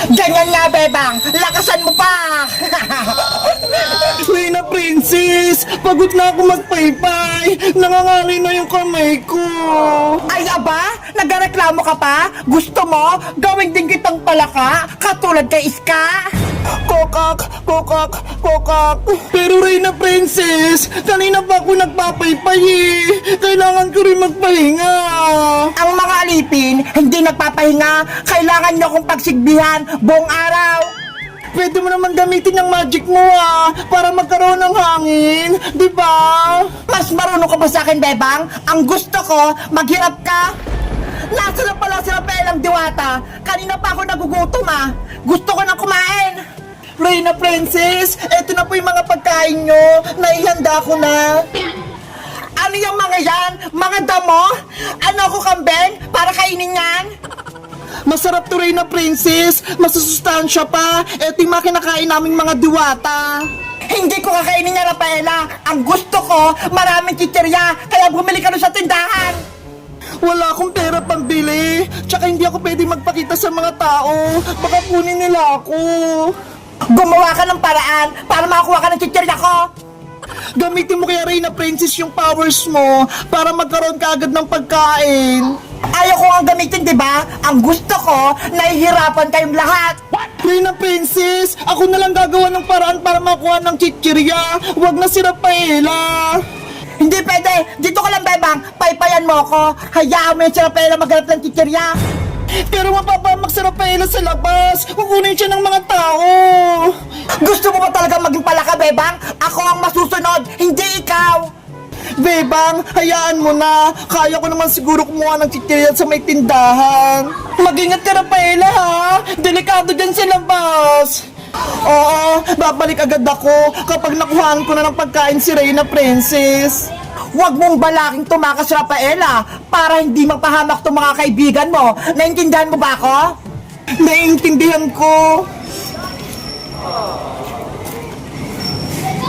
Ganyan nga, Bebang! Lakasan mo pa! Reyna Princess, pagod na ako magpaypay. Nangangalay na yung kamay ko. Ay, aba? Nagreklamo ka pa? Gusto mo? Gawin din kitang palaka? Katulad kay Iska? Kokak, kokak, kokak. Pero Reyna Princess, kanina pa ako nagpapaypay eh. Kailangan ko rin magpahinga. Ang mga alipin, hindi nagpapahinga. Kailangan nyo kong pagsigbihan buong araw. Pwede mo naman gamitin yung magic mo ah, para magkaroon ng hangin, di ba? Mas marunong ka ba sa akin, Bebang? Ang gusto ko, maghirap ka. Nasa na pala si Rafaelang Diwata. Kanina pa ako nagugutom ah. Gusto ko nang kumain. Reyna Princess, eto na po yung mga pagkain nyo. Naihanda ko na. Ano yung mga yan? Mga damo? Ano ko, kambing? Para kainin yan? Masarap to Reyna Princess, masusustansya pa. Eto yung mga kinakain naming mga diwata. Hindi ko kakainin niya, Rafaela. Ang gusto ko, maraming chichirya. Kaya bumili ka doon sa tindahan. Wala akong pera pambili. Tsaka hindi ako pwede magpakita sa mga tao. Baka kunin nila ako. Gumawa ka ng paraan para makakuha ka ng chichirya ko. Gamitin mo kaya Reyna Princess yung powers mo para magkaroon ka agad ng pagkain. Ayaw ko ang gamitin, di ba? Ang gusto ko, nahihirapan kayong lahat. Reyna Princess, ako na lang gagawa ng paraan para makuha ng chichirya. Huwag na si Rafaela. Hindi pwede. Dito ka lang, Bebang. Paypayan mo ako. Hayaan mo yung si Rafaela maghanap ng chichirya. Pero mapapamak si Rafaela sa labas. Kukunin siya ng mga tao. Gusto mo ba talaga maging palaka, Bebang? Ako ang masusunod, hindi ikaw. Bebang, hayaan mo na. Kaya ko naman siguro kumuha ng chichirya sa may tindahan. Mag-ingat ka, Rafaela, ha? Delikado dyan sa labas. Oo, babalik agad ako kapag nakuhaan ko na ng pagkain si Reyna Princess. Huwag mong balaking tumakas, Rafaela, para hindi magpahamak tong mga kaibigan mo. Naintindihan mo ba ako? Naiintindihan ko.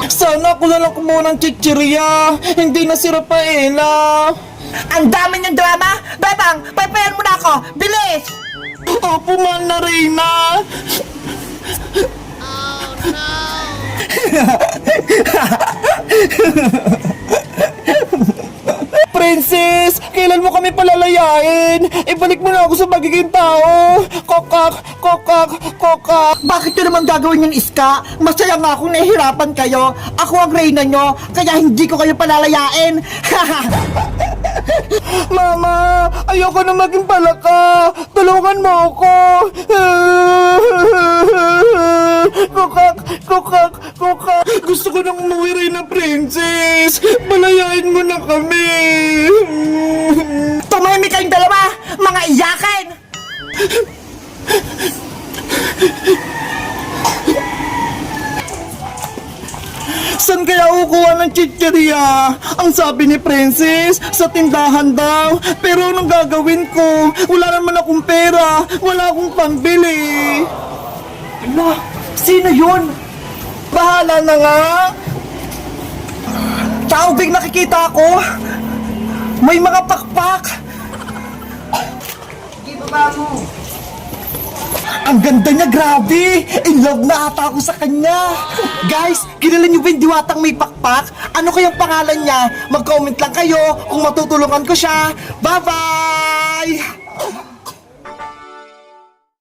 Sana ako na lang kumuha ng chichirya. Hindi na si Rafaela. Ang dami niyong drama! Bebang, paypayan mo na ako! Bilis! Opo, mahal na Reyna. Princess, kailan mo kami palalayain? Ibalik mo na ako sa magiging tao. Kokak, kokak, kokak. Bakit nyo naman gagawin yung Iska? Masaya nga akong nahihirapan kayo. Ako ang reyna nyo, kaya hindi ko kayo palalayain. Mama, ayoko na maging palaka. Tulungan mo ako. Kokak, kokak, kokak. Gusto ko nang umuwi rin na Princess. Palayain mo na kami. Tumahimik kayong dalawa, mga iyakin! Saan kaya kukuha ng chichirya? Ang sabi ni Princess, sa tindahan daw. Pero anong gagawin ko? Wala naman akong pera. Wala akong pambili. Ano? Sino yun? Bahala na nga. Taubig nakikita ko! May mga pakpak! Ang ganda niya, grabe! In love na ata ako sa kanya! Guys, kilala niyo ba yung diwatang may pakpak? Ano kayang pangalan niya? Mag-comment lang kayo kung matutulungan ko siya! Bye-bye!